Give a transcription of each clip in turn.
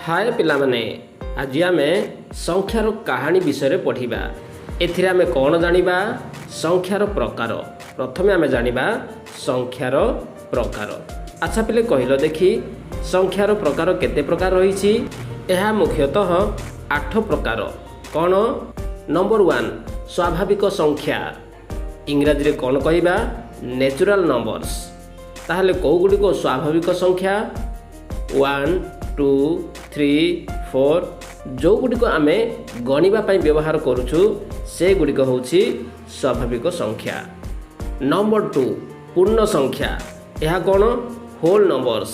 हाय पिलामाने आज आमे संख्यार कहानी विषय पढ़िबा। एथिरे आमे कौन जानिबा संख्यार प्रकार। प्रथमे आमे जानिबा संख्यार प्रकार। अच्छा पिले कहिलो देखि संख्यार प्रकार केते प्रकार रहिछि। एहा मुख्यतः 8 प्रकार। कौन नंबर 1 स्वाभाविक संख्या इंग्राजी रे कौन कहिबा नेचुरल नंबर्स। ताहले को गुडी को स्वाभाविक संख्या 1 2 3 4 जो गुडिक आमे गणिबा पई व्यवहार करूछु से गुडिक होछि स्वाभाविक संख्या। नंबर 2 पूर्ण संख्या यह कौन होल नंबर्स।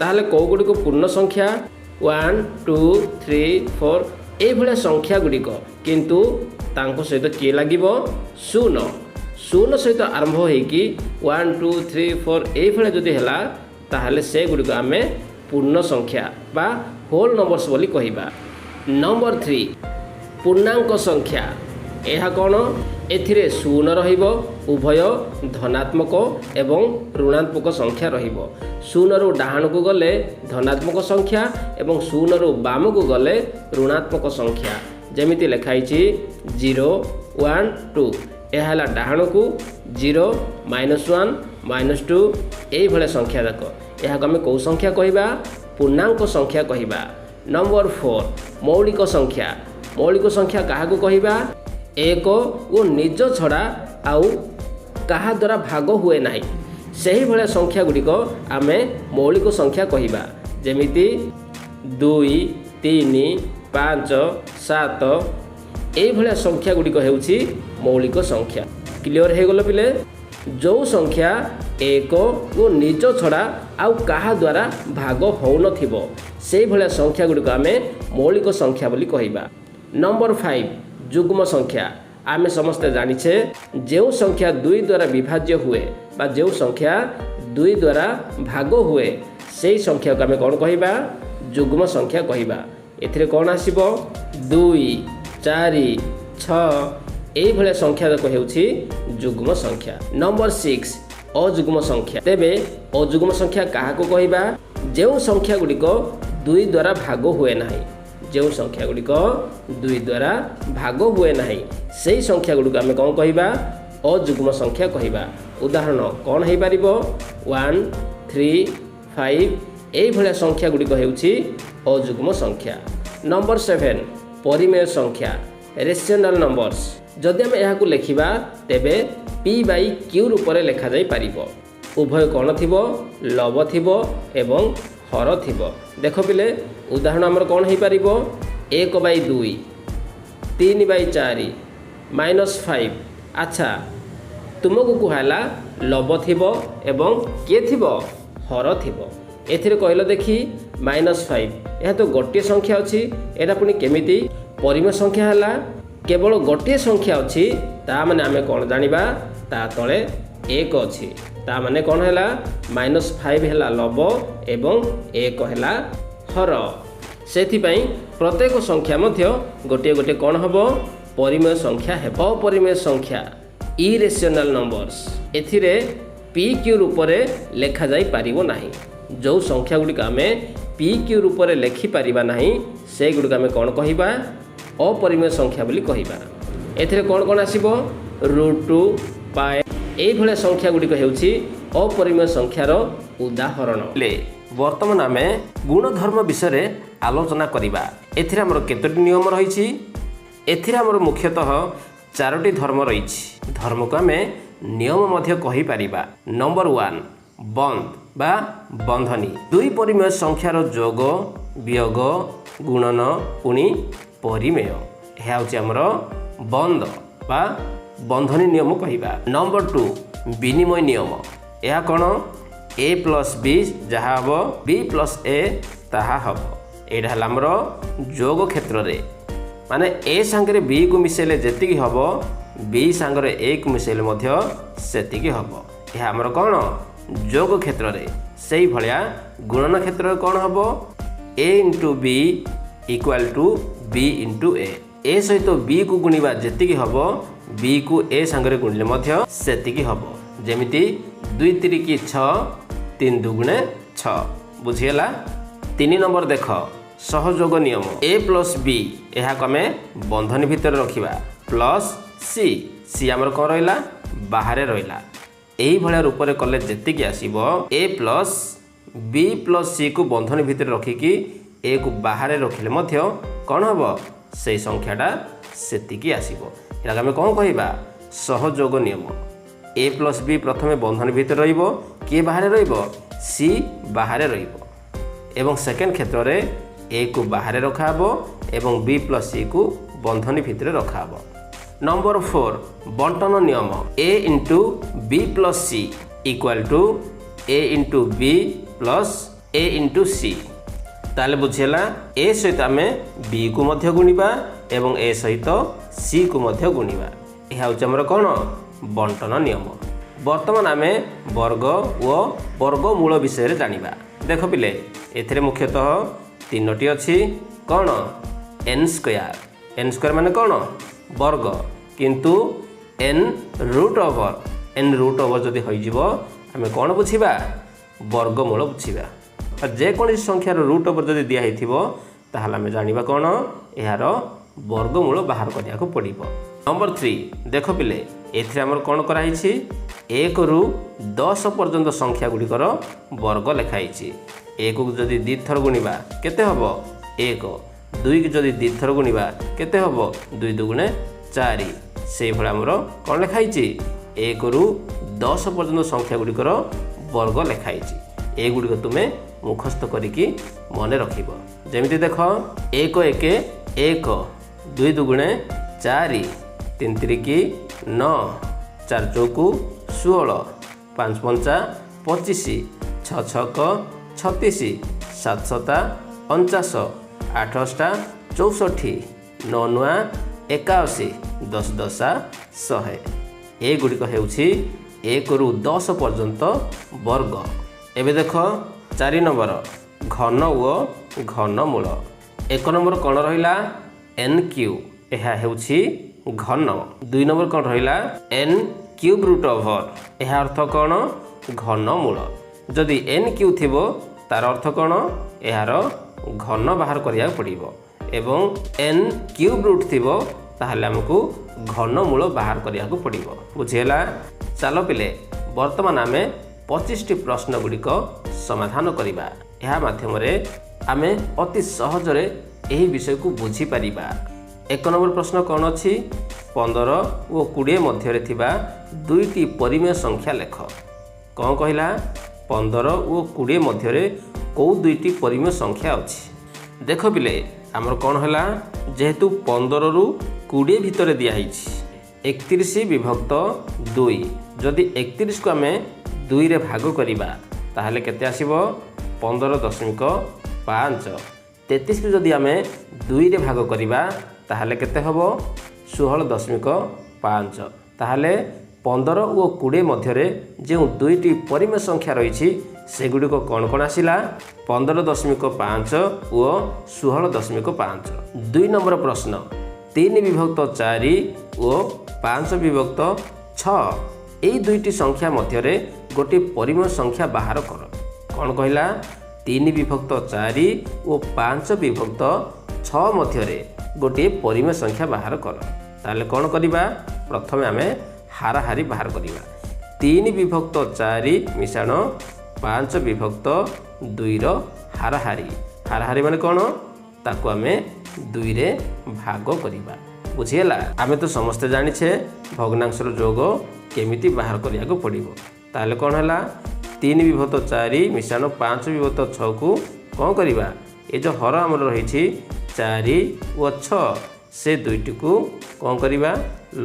ताहले को गुडिक पूर्ण संख्या 1 2 3 4 ए भले संख्या गुडिक किंतु तांको सहित के लागिबो शून्य शून्य सहित आरंभ होइकी 1 2 3 4 ए भले जदि हैला ताहले से गुडिक आमे पूर्ण संख्या बा होल नंबर्स बोली कहिबा। नंबर 3 पूर्णांक संख्या यह कौन एथिरे शून्य रहिबो उभय धनात्मक एवं ऋणात्मक संख्या रहिबो। शून्य रु डाहाण को गले धनात्मक संख्या एवं शून्य रु बाम को गले ऋणात्मक संख्या। जेमिति लिखाइछि 0 1 2 यह है डाहाण को 0 -1 -2 यही भाई संख्या जाक यह आम कौ संख्या कहवा पूर्णांक संख्या कहवा। नंबर 4 मौलिक संख्या। मौलिक संख्या क्या कहवा एक वो निज छड़ा आउ कहा द्वारा भाग हुए ना सही भाया संख्या गुड़िक आम मौलिक संख्या कहवा। जेमिति 2 3 5 7 यही भाया संख्या गुड़िक होउछि मौलिक संख्या। क्लियर हो गल पिले जो संख्या एक वो निज छड़ा आउ कहा द्वारा भाग हो नथिबो से भाया संख्या गुड़िक आम मौलिक संख्या बोली कहवा। नंबर 5 जुग्म संख्या। आम समस्ते जानिछे जो संख्या 2 द्वारा विभाज्य हुए बा जो संख्या 2 द्वारा भाग हुए से संख्या को आम कौन कहवा जुग्म संख्या कहवा। एथिरे कौन आसिबो 2 4 6 यही भाया संख्या जाक होउछि जुग्म संख्या। नंबर 6 अजुग्म संख्या। तेबे अजुग्म संख्या क्या कहवा जो संख्या गुड़िक 2 द्वारा भाग हुए ना जो संख्या गुड़िक 2 द्वारा भाग हुए ना से संख्या गुड़िक आम कौन कहवा अजुग्म संख्या कहवा। उदाहरण कौन हो पार 1 3 5 यही भाया संख्या गुड़िक होउछि अजुग्म संख्या। नंबर 7 परिमेय संख्या रेशनल नंबर्स। जदि आम यहाँ लिखा तेबे P by Q रूप में लिखा जाई पारिबो। उभय कौन थिबो लब थिबो एवं हर थिबो। देख पिले उदाहरण आमर कौन हो पार 1 by 2 3 by 4 -5। अच्छा तुमको कहला लब थिबो एवं के थिबो हर थिबो। एथिरे कहलो देखी -5 यह तो गोटे संख्या अच्छी एटा पुणी केमिति परिमेय संख्या है केवल गोटे संख्या अच्छी ता माने आमे कौन जानिबा ता तले 1 अच्छी ता माने कौन है -5 है लब एवं 1 है हर। सेथिपाई प्रत्येक संख्या मध्य गोटे गोटे कौन हम परिमेय संख्या है। अपरिमेय संख्या इरेशनल नंबर्स एथिरे PQ रूप में लेखा जाई पारिबो नाही। जो संख्या गुड़िक आम PQ रूप में लेखिपार ना से गुड़िक आम कौन कहवा अपरिमेय संख्या बोली कहवा। एथिरे कौन कौन आसिबो √2 पाए यही भाया संख्या गुड़िक होउछि अपरिमेय संख्यार उदाहरण। वर्तमान आम गुणधर्म विषय आलोचना करिबा। एथिरे हमर केतोटी नियम रहिछि। एथिरे हमर मुख्यतः 4टी धर्म रहिछि। धर्म को आम नियम मध्य कहि पारिबा। नंबर 1 बंध बा बंधनी 2 परिमेय संख्यार जोग वियोग गुणन पुणी परिमेय यह हूँ आमर बंध बा बंधनी नियम कहवा। नंबर 2 विनिमय नियम यह कौन A + B जहाँ हम B + A ताहा हम यहाँ है आमर जोग क्षेत्र में माने A सांगे B को मिसेले जेतिकी हम B सांगे A को मिसेले सेतिकी हम यह आमर कौन जोग क्षेत्र में। से भाया गुणन क्षेत्र में कौन हम A × B = B × A ए सहित B को गुणिबा जेतिकी हम B को A सांगे गुणिले सेतिकी हम। जेमिति 2 3 6 3 2 6 बुझीगला। 3 नंबर देख सहयोग नियम ए प्लस बी यहाँ आम बंधनी भितर रखा प्लस सी सी आमर कौन रहा बाहर रहा यही भाया रूप में कले जी आसब ए प्लस बी प्लस सी को बंधनी भितर रखिकी ए को बाहर रखिले कौन हम से संख्याटा सेतिकी आसब यहाँ आम कौन कह सहयोग नियम ए प्लस बी प्रथम बंधनी भितर रहिबो किए बाहर रहिबो सी बाहर रहिबो एवं सेकेंड क्षेत्र में ए को बाहर रखाबो एवं बी प्लस सी को बंधनी भितर रखाबो। नंबर 4 बंटन नियम A into B plus C equal to A into B plus A into C ताले बुझेला ए सहित आम बी को मध्य गुणिबा एवं ए सहित सी को मध्य गुणिबा यह हूँ आमर कौन बंटन नियम। वर्तमान आम वर्ग व वर्गमूल विषय जानिबा देख पिले एथिरे मुख्यतः तीनोटी अच्छी कौन एन स्क्वायर माने कौन वर्ग किंतु एन रूट ओवर जदि होइजिवो आमे कौन बुझिबा वर्गमूल बुझिबा जेकोसी संख्यार रूट ओवर जदि दिया हिथिबो ताहाले आमे जानिबा कौन यार वर्गमूल बाहर करिया को पड़िबो। नंबर 3 देख पिले एथिरे हमर कौन कराइछि 1 रु 10 पर्यंत संख्या गुड़िकर वर्ग लिखाई 1 को जदि 2 थर गुणिबा केते हबो 1 2 को जदि 2 थर गुणिबा केते हबो 2 दुगुणे 4 से भला हमर कौन लिखाई 1 रु 10 पर्यंत संख्या गुड़िकर वर्ग लिखाई ए गुड़िक तुमे मुखस्थ करिकी मन रखिबो जेमिति देख 1 1 1 2 दुगुणे 4 3 3 9 4 चौकु 16 5 पंचा 25 6 6 36 7 7 49 8 8 64 9 9 81 10 10 100 ए गुड़िक हेउछि 1 रु 10 पर्यंत वर्ग। एबे देख 4 नंबर घन व घनमूल 1 नंबर कौन रहिला एन क्यू यह हेउछि घन 2 नंबर कौन रहिला एन क्यूब रूट ओवर यह अर्थ कौन घनमूल जदि एन क्यू थिबो तार अर्थ कौन यार घन बाहर करिया पड़िबो एवं एन क्यूब रूट थिबो ताहले हमकु घनमूल बाहर करिया को पड़िबो बुझियला। चलो पिले वर्तमान आमे 25 टी प्रश्न गुड़िक समाधान करिबा यह माध्यम रे आमे अति सहज रे एही विषय को बुझी परिबा। 1 नंबर प्रश्न कौन अच्छी 15 और 20 मध्य थिबा दुईटी परिमेय संख्या लेख कौन कहला 15 और 20 मध्य कौ दुईटी परिमेय संख्या अच्छी देख पिले आमर कौन है जेहेतु 15 रु 20 भितर दिखाई 31 विभक्त 2 जदि 31 को आम 2 रे भाग करिबा ताहले केते आसीबो 15.5 33 को जदि आम 2 रे भाग करिबा ताहले केते हबो 16.5 ताहले 15 और 20 मध्य जो दुईटी परिमेय संख्या रही सेगुड़िक कौन कौन आसिला 15.5 और 16.5। 2 नंबर प्रश्न 3 विभक्त 4 और 5 विभक्त 6 यही दुईटी संख्या मध्य गोटे परिमेय संख्या बाहर कर कौन कहला 3 विभक्त 4 और 5 विभक्त 6 मध्य गोटे परिमेय संख्या बाहर कर ताले कौन करिबा प्रथमे आमे हाराहारी बाहर करिबा 3 विभक्त 4 मिशाण 5 विभक्त 2 रो हाराहारी माने कौन ताको आमे 2 रे भाग करिबा बुझियला। आमे तो समस्ते जानिछे भग्नांशर जोग केमिति बाहर करिया को पड़िबो ताले कौन हला 3 विभक्त 4 मिशाण 5 विभक्त 6 को कौन करिबा ए जो हर हमर रही 4 और 6 से दुईटी को कौन करिबा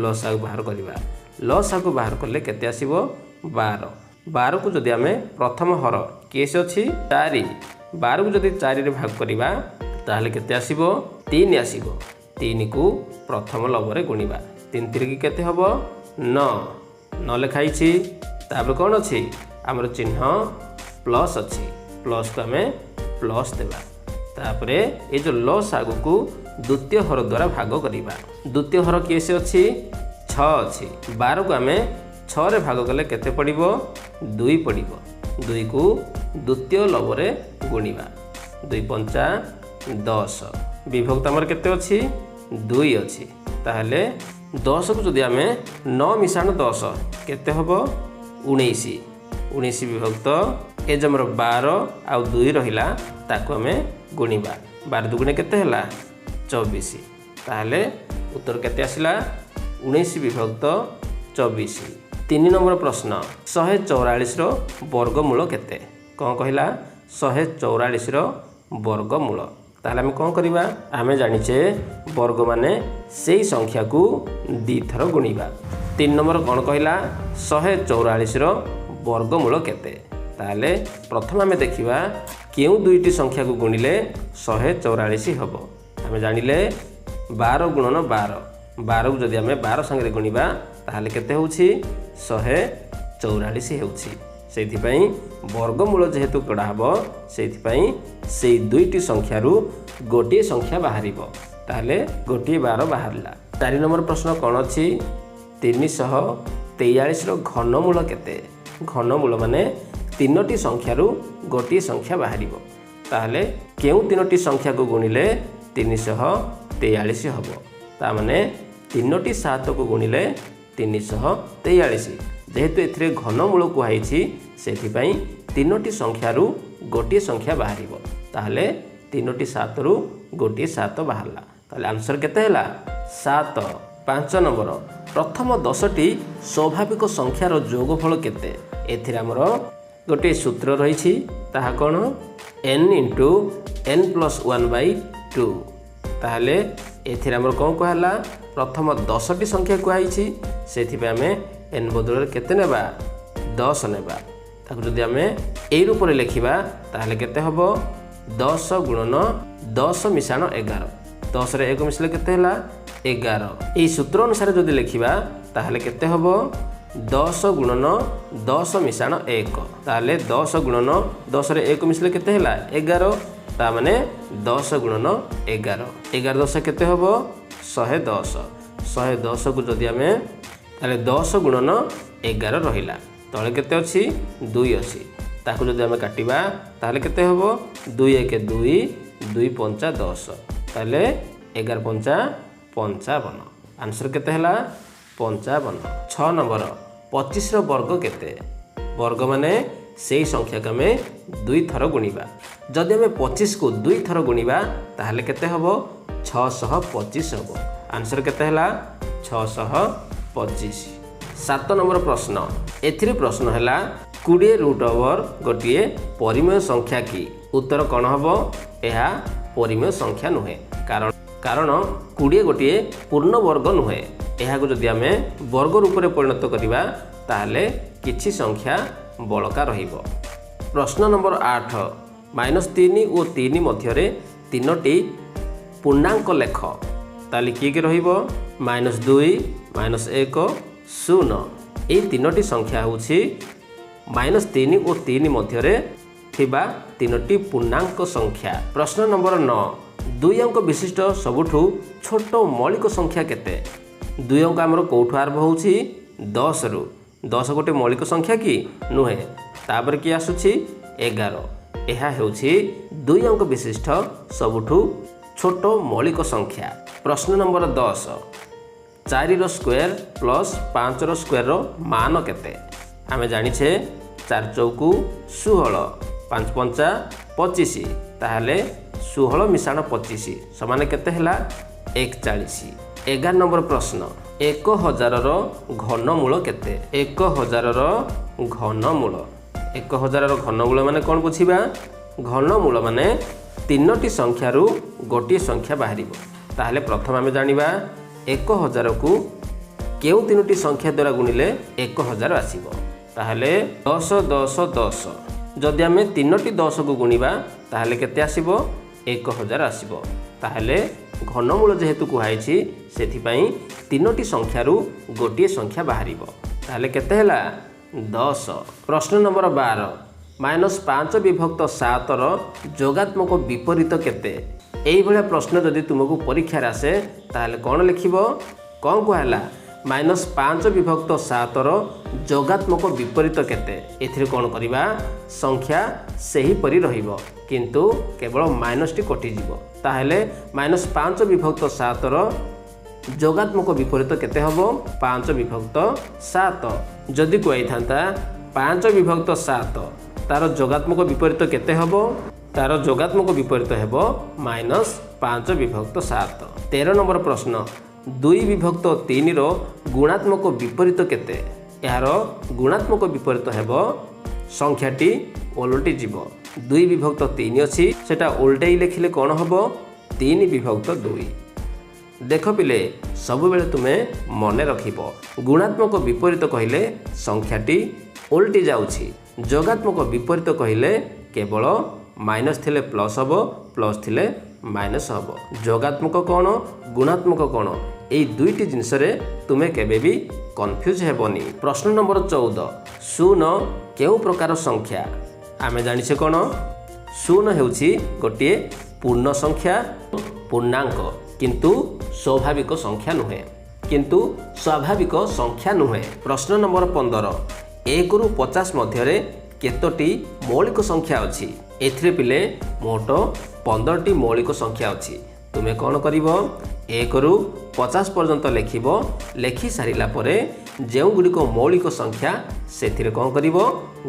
लसागु बाहर करिबा लसागु बाहर करले केते आसीबो 12 को जदि आमे प्रथम हर केस अछि 4 12 को जदि 4 रे भाग करिबा ताहले केते आसीबो 3 आसीबो 3 को प्रथम लबरे गुणिबा 3 3 की केते हबो 9 लिखाई छी तापर कौन अछि हमर चिन्ह प्लस अछि प्लस को आमे प्लस देबा तापरे ए जो लस आगु को द्वितीय हर द्वारा भाग करिबा द्वितीय हर केसे अछि 6 अछि 12 को आमे 6 रे भाग कले केते पड़िबो 2 पड़िबो 2 को द्वितीय लबरे गुणिबा 2 पंचा 10 विभक्त आमर केते अछि 2 अछि ताहले 10 को जदि आमे 9 मिशाण 10 केते हबो 19 19 विभक्त ए जमर 12 आ 2 रहिला ताको आमे गुणिबा 12 दुगुणे केते हला 24 ताहले उत्तर केते आसिला 19 विभक्त 24। 3 नंबर प्रश्न 144 रो वर्गमूल केते कौन कहला 144 रो वर्गमूल ताहले आमे कौन करिबा आमे जानिचे वर्ग माने सेही संख्या को दी थर गुणिबा। 3 नंबर कौन कहला 144 रो वर्गमूल केते ताहले प्रथम आमे देखिबा केउ दुईटी संख्या को गुणिले 144 हबो आमे जानिले 12 गुणन 12 12 को जदि आमे 12 संगे गुणिबा ताहले केते होउछि 144 हेउछि सेथि पई वर्गमूल जेहेतु कड़ा हबो सेथि पई सेही दुईटी संख्या रु गोटे संख्या बाहरिबो ताहले गोटे 12 बाहरला। 4 नंबर प्रश्न कोन अछि 343 रो घनमूल केते घनमूल माने तीनोटी संख्या रु गोटे संख्या बाहरिबो ताहले केउ तीनोटी संख्या को गुणिले 343 हबो ता माने तीनोटी 7 को गुणिले 343 जेहेतु एथिरे घनमूल कुहाइछि सेथि पई तीनोटी संख्या रु गोटे संख्या बाहरिबो ताहले तीनोटी 7 रु गोटे 7 बाहरला ताहले आंसर केते हला 7। 5 नंबर प्रथम 10टी स्वाभाविक संख्यार जोगफल केते एथिरे हमर गोटे सूत्र रहिछि ताहा कोन n * n + 1/2 ताहले एथिरे हमर कोन कहला प्रथम 10टी संख्या कुहाइछि सेथि पे हमें n बदल केते नेबा 10 नेबा ताकु जदि हमें ए रूप रे लिखिबा ताहले केते हबो 10 गुणन 10 मिशाण 11 10 रे 1 मिसले केते हला 11 एई सूत्र अनुसार जदि लिखिबा ताहले केते हबो 10 गुणन 10 मिशाण 1 ताहले 10 गुणन 10 रे 1 मिसले केते हला 11 ता माने 10 गुणन 11 11 10 केते हबो 110 110 को जदि हमें ताले 10 गुणन 11 रहिला तळे केते अछि 2 अछि ताकु जदि हमें काटिबा ताले केते हबो 2 1 2 2 5 10 ताले 11 5 55 आंसर केते हला 55। 6 नंबर 25 रो वर्ग केते वर्ग माने सेही संख्या को हमें 2 थर गुणिबा जदि हमें 25 को 2 थर गुणिबा ताहले केते हबो 625 हबो आंसर केते हला 625। 7 नंबर प्रश्न एथिरे प्रश्न हला 20 रूट ओवर गोटे परिमेय संख्या की उत्तर कौन हबो एहा परिमेय संख्या नुहे कारण 20 गोटे पूर्ण वर्ग नुहे एहा को जदि हमें वर्ग रूप में परिणत करिबा ताहले किछि संख्या बळका रहिबो। प्रश्न नंबर 8 -3 और 3 मध्यरे तीनोटी पूर्णांक लेख ताली किए रहिबो -2 -1 0 ए तीनोटी संख्या होछि -3 और 3 मध्यरे थिबा तीनोटी पूर्णांक संख्या। प्रश्न नंबर 9 2 अंक विशिष्ट सबुठु छोट मौलिक संख्या केते 2 अंक हमर कोठु आरंभ होछि 10 रु 10 गोटे मौलिक संख्या की नुहे तापर की आसुछि 11 एहा हेउछि 2 अंक विशिष्ट सबुठु छोट मौलिक संख्या। प्रश्न नंबर 10 4 रो स्क्वायर प्लस 5 रो स्क्वायर रो मान केते आमे जानिछे 4 चौकु 16 5 पंचा 25 ताहले 16 मिशाण 25 समान केते हला 41। 11 नंबर प्रश्न 1000 रो घनमूल केते 1000 रो घनमूल 1000 रो घनमूल माने कोन बुझिबा घनमूल माने तीनोटी संख्या रु गोटे संख्या बाहरिबो ताहले प्रथम आमे जानिबा 1000 को केउ तीनोटी संख्या द्वारा गुणिले 1000 आसीबो ताहले 10 10 10 जदि आमे तीनोटी 10 को गुणिबा ताहले केते आसीबो 1000 आसीबो ताहले घनमूल जेहेतु कुहाइछि सेथि पई तीनोटी संख्या रु गोटे संख्या बाहरिबो ताहले केते हला 10। प्रश्न नंबर 12 -5 विभक्त 7 रो जोगात्मक विपरीत केते एई भले प्रश्न जदि तुमको परीक्षा रे आसे ताहले कोन लिखिबो कोन कहला -5 विभक्त 7 रो जोगात्मक विपरीत केते एथिरे कोन करिबा संख्या सही परि रहिबो किंतु केवल माइनस टी कटि जिवो ताहेले -5 विभक्त 7 रो जोगात्मक विपरीत केते हबो 5 विभक्त 7। जदि कोइ थांता 5 विभक्त 7 तार जोगात्मक विपरीत केते हबो, तार जोगात्मक विपरीत हेबो -5 विभक्त 7। 13 नंबर प्रश्न 2 विभक्त 3 रो गुणात्मक विपरीत केते? यार गुणात्मक विपरीत हेबो संख्याटी ओलटी जीव। 2 विभक्त 3 अछि सेटा उल्टेई लिखिले कोन हबो 3 विभक्त 2। देख पिले सब बेले तुमे मने रखिबो गुणात्मक विपरीत कहिले संख्याटी उल्टी जाउछि, जोगात्मक विपरीत कहिले केवल माइनस थिले प्लस हबो, प्लस थिले माइनस हबो। जोगात्मक कोण गुणात्मक कोण एई दुईटी जिनिस रे तुमे केबे भी कन्फ्यूज हेबोनी। प्रश्न नंबर 14 शून्य केउ प्रकार संख्या? आमे जानिछे कोण शून्य हेउछि गोटिए पूर्ण संख्या पूर्णांक किंतु स्वाभाविक संख्या नुहे, किंतु स्वाभाविक संख्या नुहे। प्रश्न नंबर 15 1 रु 50 मध्यरे केतोटी मौलिक संख्या अछि? एथिरे पिले मोट 15टी मौलिक संख्या अछि। तुमे कोन करिवो 1 रु 50 पर्यंत लिखिबो, लिखि सारिला परे जेउ गुडिको मौलिक संख्या सेथिरे कोन करिवो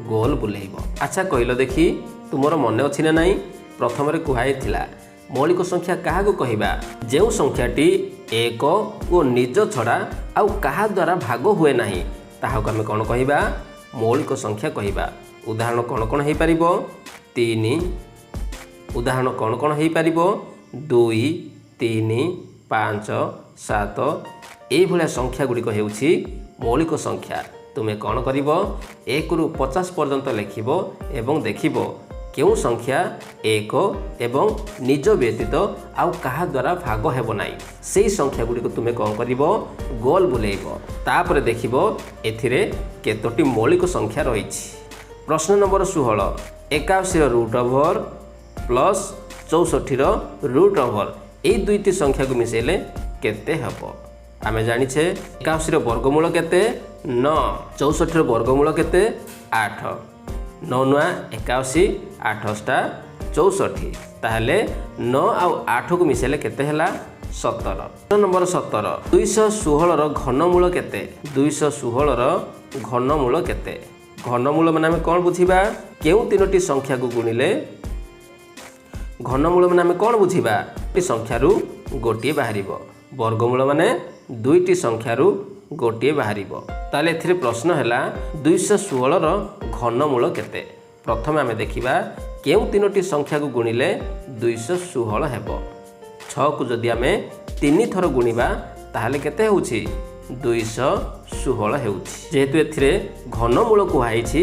गोल बुलेइबो। अच्छा कहिलो देखि तुमरो मने अछि ना नाही? प्रथम रे कुहाई थिला मौलिक संख्या काहाको कहिबा जेउ संख्याटी 1 ओ निज छड़ा आउ काहा द्वारा भाग हुए नाही ताहाको आमे कोन कहिबा मौलिक संख्या कहिबा। उदाहरण कोन कोन हेइ परिबो 3, उदाहरण कोन कोन हेइ परिबो 2, 3, 5, 7 एई भलिया संख्या गुडिको हेउछि मौलिक संख्या। तुमे कोन करिवो 1 रु 50 पर्यंत लिखिबो एवं देखिबो केउ संख्या 1 एवं निज व्यतीत आउ काहा द्वारा भाग हेबो नाही सेई संख्या गुडिको तुमे कोन करिवो गोल बुलेइबो। तापर देखिबो एथिरे केतोटी मौलिक संख्या रहिछि। प्रश्न नंबर 16 81 रो रूट ओवर प्लस 64 रो रूट ओवर एई दुईटी संख्या को मिसेले केते हबो? आमे जानिछे 81 रो वर्गमूल केते 9, 64 रो वर्गमूल केते 8, 9 9 81 8 64 ताहले 9 आउ 8 को मिसेले केते हला 17। प्रश्न नंबर 17 216 रो घनमूल केते? 216 रो घनमूल केते? घनमूल माने आमे कोन बुझिबा केउ तीनोटी संख्या को गुणिले घनमूल माने आमे कोन बुझिबा संख्या रु गोटिए बाहरिबो, वर्गमूल माने दुईटी संख्या रु गोटिए बाहरिबो। ताले एथिरे प्रश्न हैला 216 रो घनमूल केते? प्रथम आमे देखिबा केउ तीनोटी संख्या को गुणिले 216 हेबो। 6 को जदि आमे 3 थर गुणिबा ताहाले केते होउछि 216 हेउछि। जेहेतु एथिरे घनमूल कुहाइछि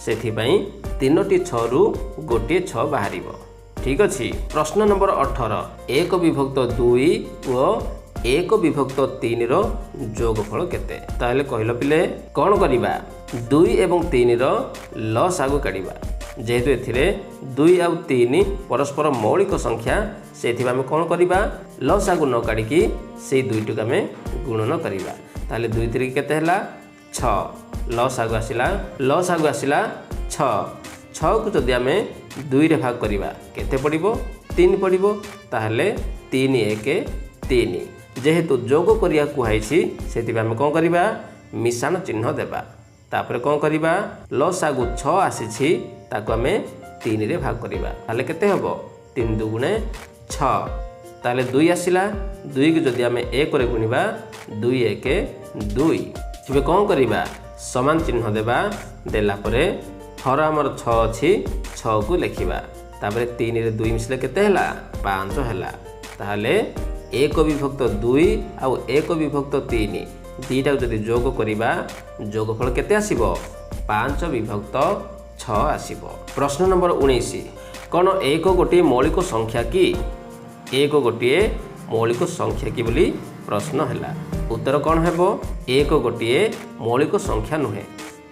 सेथि पई तीनोटी 6 रु गोटिए 6 बाहरिबो। ठीक अछि। प्रश्न नंबर 18 1 विभक्त 2 ओ 1 विभक्त 3 रो जोगफल केते? ताहले कहिलो पिले कोन करिबा 2 एवं 3 रो लसागु काढिबा। जेहेतु एथिरे 2 आउ 3 परस्पर मौलिक संख्या सेथि आमे कोन करिबा लसागु न काढिकी सेई दुईटी को आमे गुणन करिबा। ताहले 2 3 केते हला 6, लसागु आसिला 6, 6 को जदि आमे 2 रे भाग करिबा केते पडिबो 3 पडिबो। ताहले 3 1 3 जेहेतु जोग करिया कुहाइछि सेथि आमे कोन करिबा मिशान चिन्ह देबा। तापर कोन करिबा लसागु 6 आसीछि ताको आमे 3 रे भाग करिबा। ताहले केते हबो 3 दुगुणे 6। ताहले 2 आसिला 2 को जदि आमे 1 रे गुणिबा 2 1 2। इबे कोन करिबा समान चिन्ह देबा। देला परे हर हमर 6 अछि 6 को लिखिबा। तापर 3 रे 2 मिसले केते हला 5 हला। ताहले 1 विभक्त 2 आउ 1 विभक्त 3 दीटा जदि जोग करिबा जोगफल केते आसीबो 5 विभक्त 6 आसीबो। प्रश्न नंबर 19 कोन 1 गोटे मौलिक संख्या की? 1 गोटे मौलिक संख्या की बोली प्रश्न हैला। उत्तर कोन हेबो 1 गोटे मौलिक संख्या नुहे,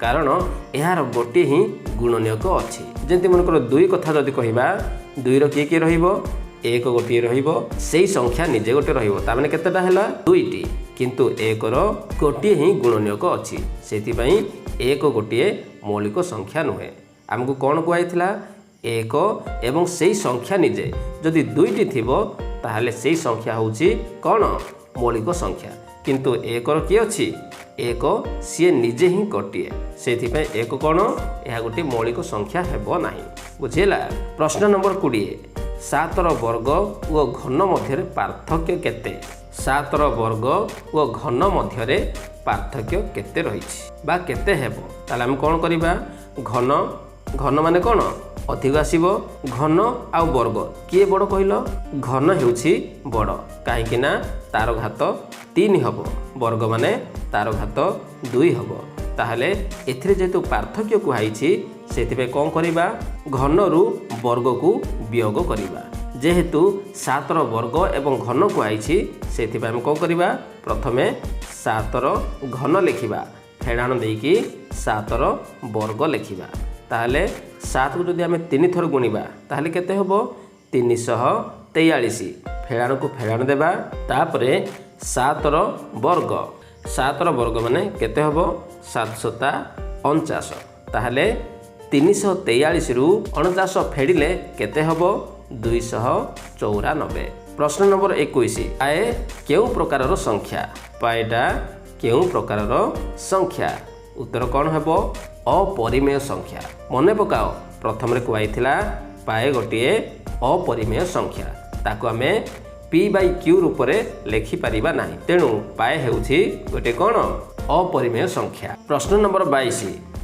कारण यार गोटे ही गुणनीयक अछि। जेंति मन कर 2 कथा जदि कहिबा 2 रो किए रहिबो 1 गोटे रहिबो सेई संख्या निजे गोटे रहिबो तामाने केतेटा हैला 2टी, किंतु 1 रो गोटे ही गुणनीयक अछि सेति पई 1 गोटे मौलिक संख्या नुहे। हमकु कोन कुआइथिला 1 एवं सेई संख्या निजे जदि 2टी थिबो ताहले सेही संख्या होउची कोन मौलिक संख्या किंतु एकर की अछि एक सी निजे ही गोटे से एक कौन यह गोटे मौलिक संख्या हेबो नाही बुझेला। प्रश्न नंबर 20 7 वर्ग और घन मध्य पार्थक्य केते 7 वर्ग और घन मध्य पार्थक्य केते रहिछि बा केते हेबो ताले हम कोन करिबा घन घन माने कोन अधिक आसीबो घन आ वर्ग किए बड़ कहल घन हेउछि बड़ काहेकि ना तार घात 3 हबो वर्ग माने तार घात 2 हबो ताहले एथिरे जेतु पार्थक्य कुहाइछि सेथिबे कोन करिबा घन रु वर्ग को वियोग करिबा जेहेतु 7 वर्ग एवं घन कुहाइछि सेथिबे हम कोन करिबा प्रथमे 7 घन लिखिबा फेडाण देकी 7 वर्ग लिखिबा ताहले 7 को जदि आमे 3 थर गुणिबा ताहले केते हबो 343 फेडाण को फेडाण देबा तापरे 7 वर्ग 7 वर्ग माने केते हबो 749 ताहले 343 रु 49 फेडिले केते हबो 294। प्रश्न नंबर 21 आए केउ प्रकारर संख्या पाएटा केउ प्रकारर संख्या उत्तर कौन हेबो अपरिमेय संख्या मने पकाओ प्रथम रे कुआइथिला पाए गोटिए अपरिमेय संख्या ताको आमे p/q रूप रे लेखि परिबा नाही तेणु पाए हेउछि गोटे कोन अपरिमेय संख्या। प्रश्न नंबर 22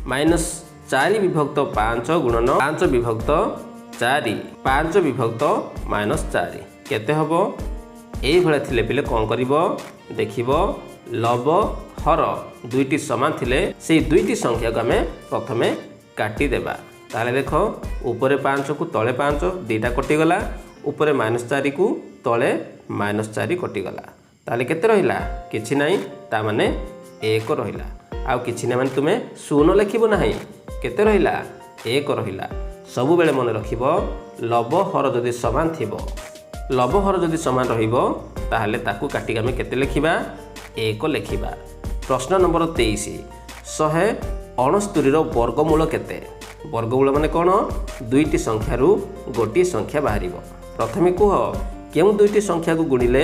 -4 विभक्त 5 गुणन 5 विभक्त 4 5 विभक्त -4 केते हबो एई भले थिले पिले कोन करिवो देखिवो लब हर दुईटी समान थिले से दुईटी संख्या को आमे प्रथमे काटी देबा ताले देखो ऊपर 5 को तले 5 दीटा कटि गला ऊपर -4 को तले -4 कटि गला ताले केते रहिला किछि नाही ता माने 1 रहिला आ किछि नै माने तुमे शून्य लिखिबो नाही केते रहिला 1 रहिला सब बेले मन रखिबो लब हर जदि समान थिबो लब हर जदि समान रहिबो ताहले ताकू काटी आमे केते लिखिबा 1 लिखिबा। प्रश्न नंबर 23 169 वर्गमूल केते वर्गमूल माने कोन दुईटी संख्या रु गोटी संख्या बाहरिबो प्रथमे कुह केउ दुईटी संख्या को गुणिले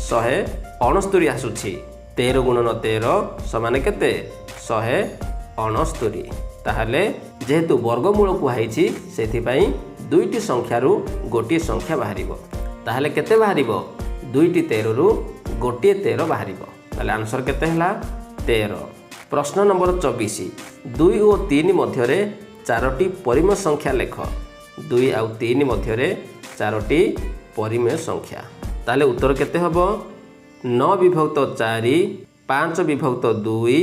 169 आसुछि 13 गुणन 13 समान केते 169 ताहले जेहेतु वर्गमूल कुहाइछि सेथि पई दुईटी संख्या रु गोटी संख्या बाहरिबो ताहले केते बाहरिबो दुईटी 13 रु गोटी 13 बाहरिबो ताहले आंसर केते हला 13। प्रश्न नंबर 24 2 और 3 मध्य 4टी परिमेय संख्या लेख 2 और 3 मध्य 4टी परिमेय संख्या ताले उत्तर केते हबो 9 विभक्त 4 5 विभक्त 2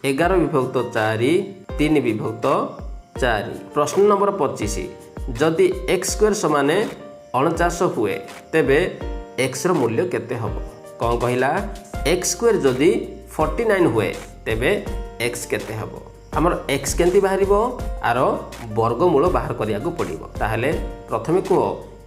11 विभक्त 4 3 विभक्त 4। प्रश्न नंबर 25 जदि x² समान 49 हुए तेबे x रो मूल्य केते हबो कोन कहिला x² जदि 49 हुए तेबे x केते हबो हमर x केंती बाहरिबो आरो वर्गमूल बाहर करिया को पड़िबो ताहले प्रथमे को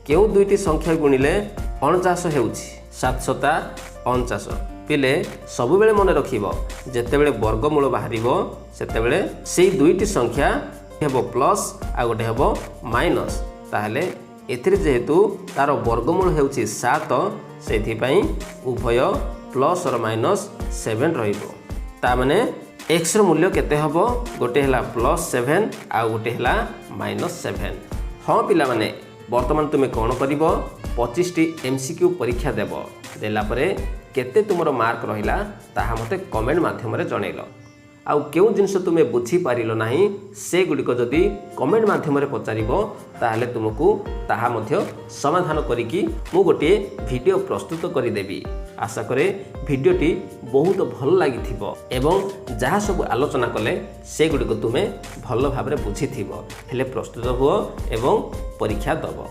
केउ दुईटी संख्या गुणिले 49 हेउछि 749 पिले सब बेले मन रखिबो जेते बेले वर्गमूल बाहरिबो सेते बेले सेही दुईटी संख्या हेबो प्लस आ गोटे हेबो माइनस ताहले एथिरे जेहेतु तार वर्गमूल हेउछि 7 सेथि पई उभय प्लस और माइनस 7 रहिबो ता माने x रो मूल्य केते हबो गोटे हला +7 आ गोटे हला -7। हाँ पिला माने वर्तमान तुमे कोन करिवो 25 टी MCQ परीक्षा देबो देला परे केते तुमरो मार्क रहिला ताहा मते कमेंट माध्यम रे जणैलो आउ केउ जिंस तुमे बुझी पारिलो नाही से गुडिको जदी कमेंट माध्यम रे पचारिबो ताहले तुमको ताहा मध्य समाधान करिकी मु गोटे वीडियो प्रस्तुत करि देबी आशा करे वीडियोटी बहुत भल लागिथिबो एवं जहा सब आलोचना कले से गुडिको तुमे भल भाबरे बुझी थिबो हेले प्रस्तुत हुओ एवं परीक्षा दबो।